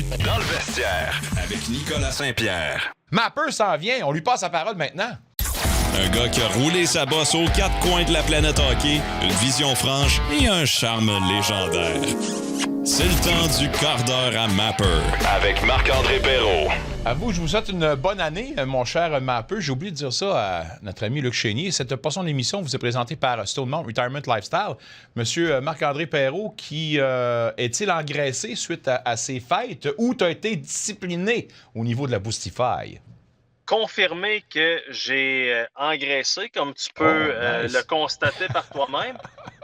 bienvenue dans le vestiaire avec Nicolas Saint-Pierre. Mapper s'en vient, on lui passe la parole maintenant. Un gars qui a roulé sa bosse aux quatre coins de la planète hockey, une vision franche et un charme légendaire. C'est le temps du quart d'heure à Mapper avec Marc-André Perrault. À vous, je vous souhaite une bonne année, mon cher Mapper. J'ai oublié de dire ça à notre ami Luc Chénier. Cette portion de l'émission vous est présentée par Stonemount Retirement Lifestyle. Monsieur Marc-André Perrault, qui est-il engraissé suite à ses fêtes ou tu as été discipliné au niveau de la Boostify? Confirmer que j'ai engraissé, comme tu peux nice. le constater par toi-même.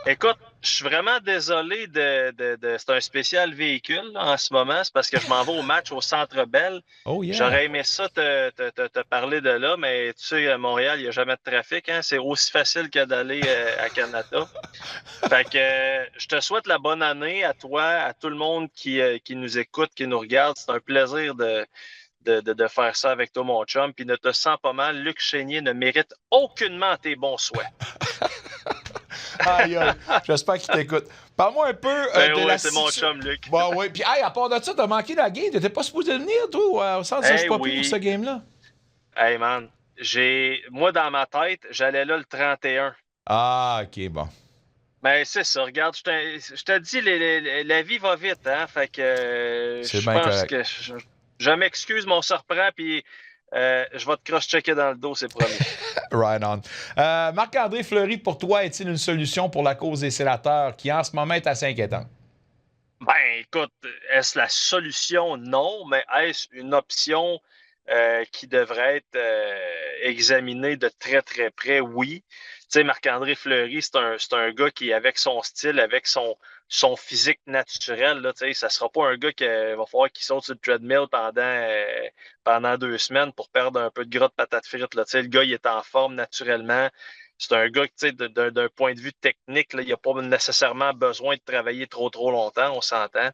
Écoute, je suis vraiment désolé c'est un spécial véhicule là, en ce moment. C'est parce que je m'en vais au match au Centre Bell. Oh yeah. J'aurais aimé ça te parler de là, mais tu sais, à Montréal, il n'y a jamais de trafic. Hein? C'est aussi facile que d'aller à Canada. Fait que je te souhaite la bonne année à toi, à tout le monde qui nous écoute, qui nous regarde. C'est un plaisir de faire ça avec toi, mon chum. Puis ne te sens pas mal. Luc Chénier ne mérite aucunement tes bons souhaits. Aïe, aïe. J'espère qu'il t'écoute. Parle-moi un peu de la c'est mon chum, Luc. Bon, oui. Puis, hey, à part de ça, t'as manqué la game. T'étais pas supposé venir, toi, au centre de Papu pour ce game-là? Hey, man. Moi, dans ma tête, j'allais là le 31. Ah, OK, bon. Ben, c'est ça. Regarde, je te dis, la vie va vite, hein? Fait que C'est je bien pense correct. que je m'excuse, mais on se reprend, puis je vais te cross-checker dans le dos, c'est promis. Right on. Marc-André Fleury, pour toi, est-il une solution pour la cause des sénateurs qui, en ce moment, est assez inquiétante? Ben, écoute, est-ce la solution? Non, mais est-ce une option qui devrait être examinée de très, très près? Oui. Tu sais, Marc-André Fleury, c'est un gars qui, avec son style, avec son physique naturel, là, tu sais, ça ne sera pas un gars qui va falloir qu'il saute sur le treadmill pendant 2 semaines pour perdre un peu de gras de patates frites. Là. Tu sais, le gars, il est en forme naturellement. C'est un gars qui, d'un point de vue technique, là, il n'a pas nécessairement besoin de travailler trop, trop longtemps, on s'entend.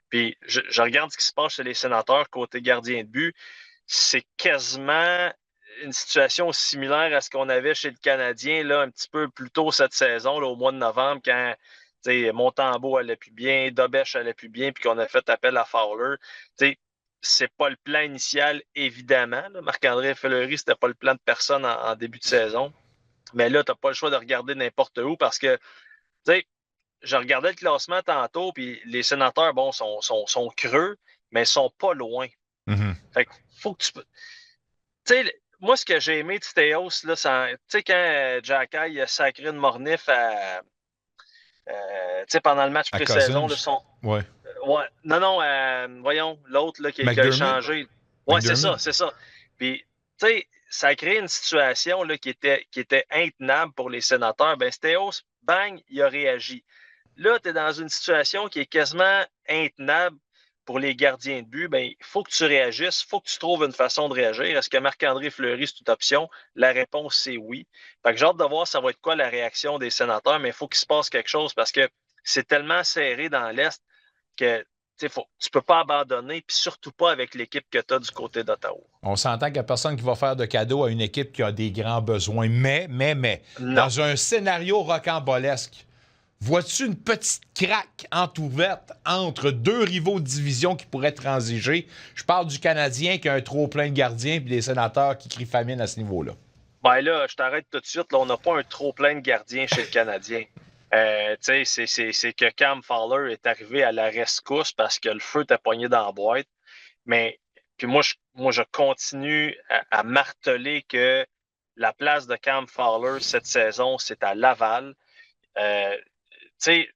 Puis, je regarde ce qui se passe chez les Sénateurs côté gardien de but. C'est quasiment une situation similaire à ce qu'on avait chez le Canadien là, un petit peu plus tôt cette saison, là, au mois de novembre, quand Montembeault allait plus bien, Dobèche allait plus bien, puis qu'on a fait appel à Fowler. C'est pas le plan initial, évidemment. Là. Marc-André Fleury, c'était pas le plan de personne en début de saison. Mais là, tu n'as pas le choix de regarder n'importe où parce que, tu sais, je regardais le classement tantôt, puis les Sénateurs, bon, sont creux, mais ils sont pas loin. Mm-hmm. Fait que faut que tu peux. Tu sais, moi, ce que j'ai aimé de Stéos, là, tu sais, quand Jacky a sacré une mornif pendant le match pré-saison, Ouais. Ouais. Non, voyons, l'autre là, qui a échangé. Ouais, c'est ça. Puis, tu sais, ça a créé une situation là, qui était intenable pour les Sénateurs. Ben, Stéos, bang, il a réagi. Là, tu es dans une situation qui est quasiment intenable pour les gardiens de but. Ben, il faut que tu réagisses, il faut que tu trouves une façon de réagir. Est-ce que Marc-André Fleury, c'est une option? La réponse, c'est oui. Fait que j'ai hâte de voir ça va être quoi la réaction des Sénateurs, mais il faut qu'il se passe quelque chose parce que c'est tellement serré dans l'Est que tu ne peux pas abandonner, puis surtout pas avec l'équipe que tu as du côté d'Ottawa. On s'entend qu'il n'y a personne qui va faire de cadeau à une équipe qui a des grands besoins. Mais, non. Dans un scénario rocambolesque, vois-tu une petite craque entrouverte entre deux rivaux de division qui pourraient transiger? Je parle du Canadien qui a un trop plein de gardiens puis des Sénateurs qui crient famine à ce niveau-là. Ben là, je t'arrête tout de suite. Là, on n'a pas un trop plein de gardiens chez le Canadien. C'est que Cam Fowler est arrivé à la rescousse parce que le feu t'a pogné dans la boîte. Mais puis moi, je continue à marteler que la place de Cam Fowler cette saison, c'est à Laval. C'est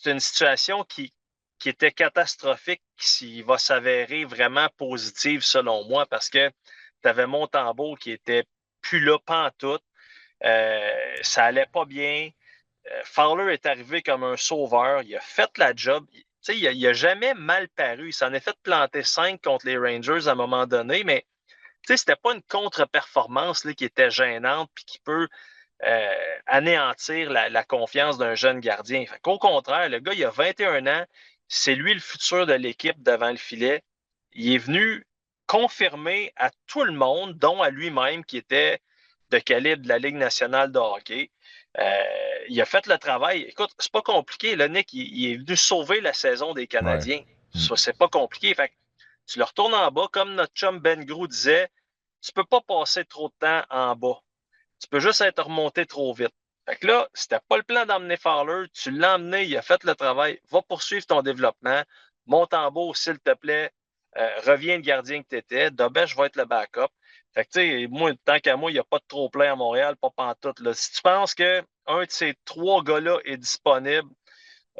une situation qui était catastrophique, qui va s'avérer vraiment positive selon moi parce que tu avais Montembeault qui était plus là pantoute. Ça allait pas bien. Fowler est arrivé comme un sauveur. Il a fait la job. Il n'a jamais mal paru. Il s'en est fait planter 5 contre les Rangers à un moment donné, mais c'était pas une contre-performance là, qui était gênante et qui peut anéantir la confiance d'un jeune gardien. Au contraire, le gars, il a 21 ans. C'est lui le futur de l'équipe devant le filet. Il est venu confirmer à tout le monde, dont à lui-même, qui était de calibre de la Ligue nationale de hockey. Il a fait le travail. Écoute, c'est pas compliqué. Là, Nick, il est venu sauver la saison des Canadiens. Ouais. Ça, c'est pas compliqué. Fait tu le retournes en bas, comme notre chum Ben Grou disait, tu peux pas passer trop de temps en bas. Tu peux juste être remonté trop vite. Fait que là, c'était pas le plan d'emmener Fowler, tu l'as emmené, il a fait le travail, va poursuivre ton développement, monte en bas, s'il te plaît, reviens le gardien que tu étais, Dobèche va être le backup. Fait que, tu sais, moi, tant qu'à moi, il n'y a pas de trop-plein à Montréal, pas pantoute. Là. Si tu penses qu'un de ces 3 gars-là est disponible,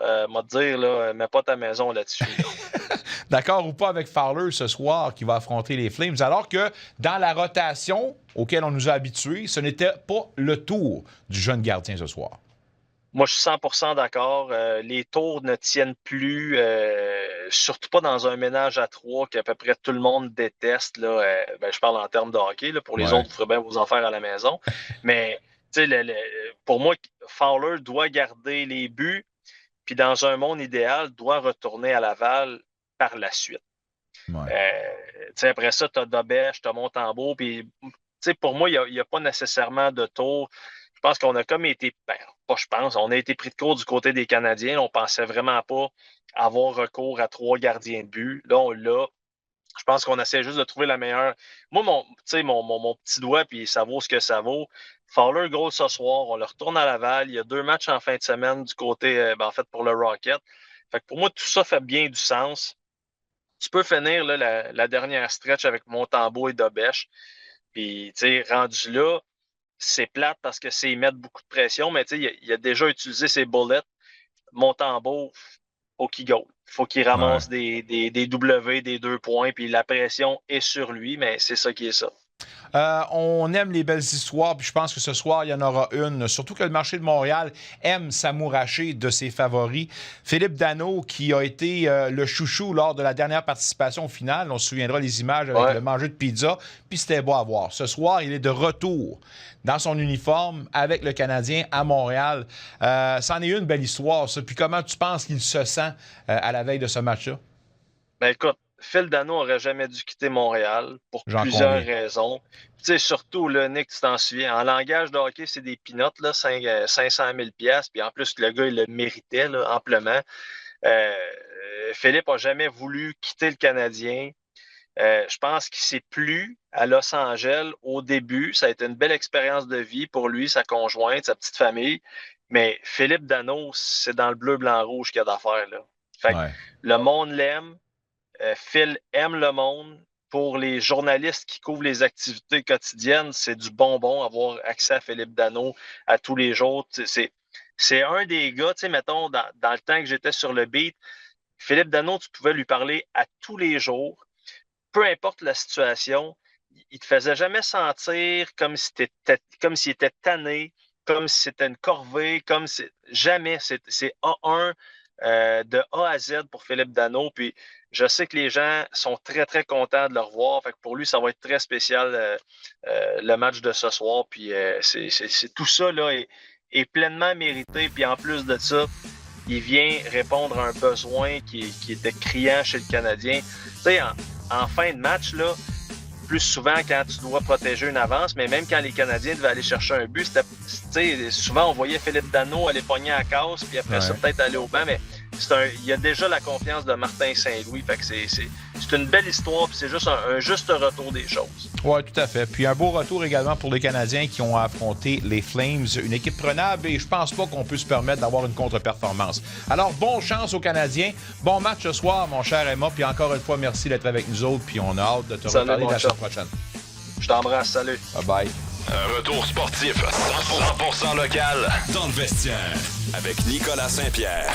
m'a te dire, là, mets pas ta maison là-dessus. Là. D'accord ou pas avec Fowler ce soir qui va affronter les Flames, alors que dans la rotation auquel on nous a habitués, ce n'était pas le tour du jeune gardien ce soir. Moi, je suis 100% d'accord. Les tours ne tiennent plus, surtout pas dans un ménage à 3 qu'à peu près tout le monde déteste. Là. Je parle en termes de hockey. Là. Pour les autres, vous ferez bien vos affaires à la maison. Mais pour moi, Fowler doit garder les buts, puis dans un monde idéal, doit retourner à Laval par la suite. Après ça, tu as Dobèche, tu as Montembeault. Puis, pour moi, il n'y a pas nécessairement de tour. Je pense qu'on a comme été, on a été pris de court du côté des Canadiens. On pensait vraiment pas avoir recours à 3 gardiens de but. Là, on l'a. Je pense qu'on essaie juste de trouver la meilleure. Moi, mon petit doigt, puis ça vaut ce que ça vaut. Fowler, gros ce soir, on le retourne à Laval. Il y a 2 matchs en fin de semaine du côté, pour le Rocket. Fait que pour moi, tout ça fait bien du sens. Tu peux finir là, la dernière stretch avec Montembeault et Dobèche. Puis, rendu là, c'est plate parce que c'est mettre beaucoup de pression, mais il a déjà utilisé ses bullets. Montembeault, faut qu'il goal. Faut qu'il ramasse des W, des 2 points, puis la pression est sur lui, mais c'est ça qui est ça. On aime les belles histoires, puis je pense que ce soir, il y en aura une. Surtout que le marché de Montréal aime s'amouracher de ses favoris. Philippe Danault, qui a été le chouchou lors de la dernière participation au final. On se souviendra des images avec le manger de pizza, puis c'était beau à voir. Ce soir, il est de retour dans son uniforme avec le Canadien à Montréal. C'en est une belle histoire, ça. Puis comment tu penses qu'il se sent à la veille de ce match-là? Ben écoute, Phil Danault n'aurait jamais dû quitter Montréal pour plusieurs raisons. Tu sais, surtout, là, Nick, tu t'en souviens, en langage de hockey, c'est des peanuts, là, 500 000 $, puis en plus, le gars, il le méritait là, amplement. Philippe n'a jamais voulu quitter le Canadien. Je pense qu'il s'est plu à Los Angeles au début. Ça a été une belle expérience de vie pour lui, sa conjointe, sa petite famille. Mais Philippe Danault, c'est dans le bleu, blanc, rouge qu'il y a d'affaires. Là. Fait que le monde l'aime. Phil aime le monde. Pour les journalistes qui couvrent les activités quotidiennes, c'est du bonbon avoir accès à Philippe Danault à tous les jours. C'est un des gars, tu sais, mettons, dans le temps que j'étais sur le beat, Philippe Danault, tu pouvais lui parler à tous les jours, peu importe la situation. Il te faisait jamais sentir comme s'il était tanné, comme si c'était une corvée, jamais. C'est A1 de A à Z pour Philippe Danault. Puis je sais que les gens sont très, très contents de le revoir. Fait que pour lui, ça va être très spécial le match de ce soir. Puis c'est tout ça là, est pleinement mérité. Puis en plus de ça, il vient répondre à un besoin qui était criant chez le Canadien. Tu sais, en fin de match, là, plus souvent quand tu dois protéger une avance, mais même quand les Canadiens devaient aller chercher un but, souvent on voyait Philippe Danault aller pogner à la casse, puis après ça peut-être aller au banc, mais il y a déjà la confiance de Martin Saint-Louis, fait que c'est une belle histoire, puis c'est juste un juste retour des choses. Oui, tout à fait. Puis un beau retour également pour les Canadiens qui ont affronté les Flames, une équipe prenable, et je pense pas qu'on peut se permettre d'avoir une contre-performance. Alors, bonne chance aux Canadiens, bon match ce soir, mon cher Emma, puis encore une fois, merci d'être avec nous autres, puis on a hâte de te reparler la semaine prochaine. Je t'embrasse, salut. Bye-bye. Un retour sportif 100% local dans le vestiaire avec Nicolas Saint-Pierre.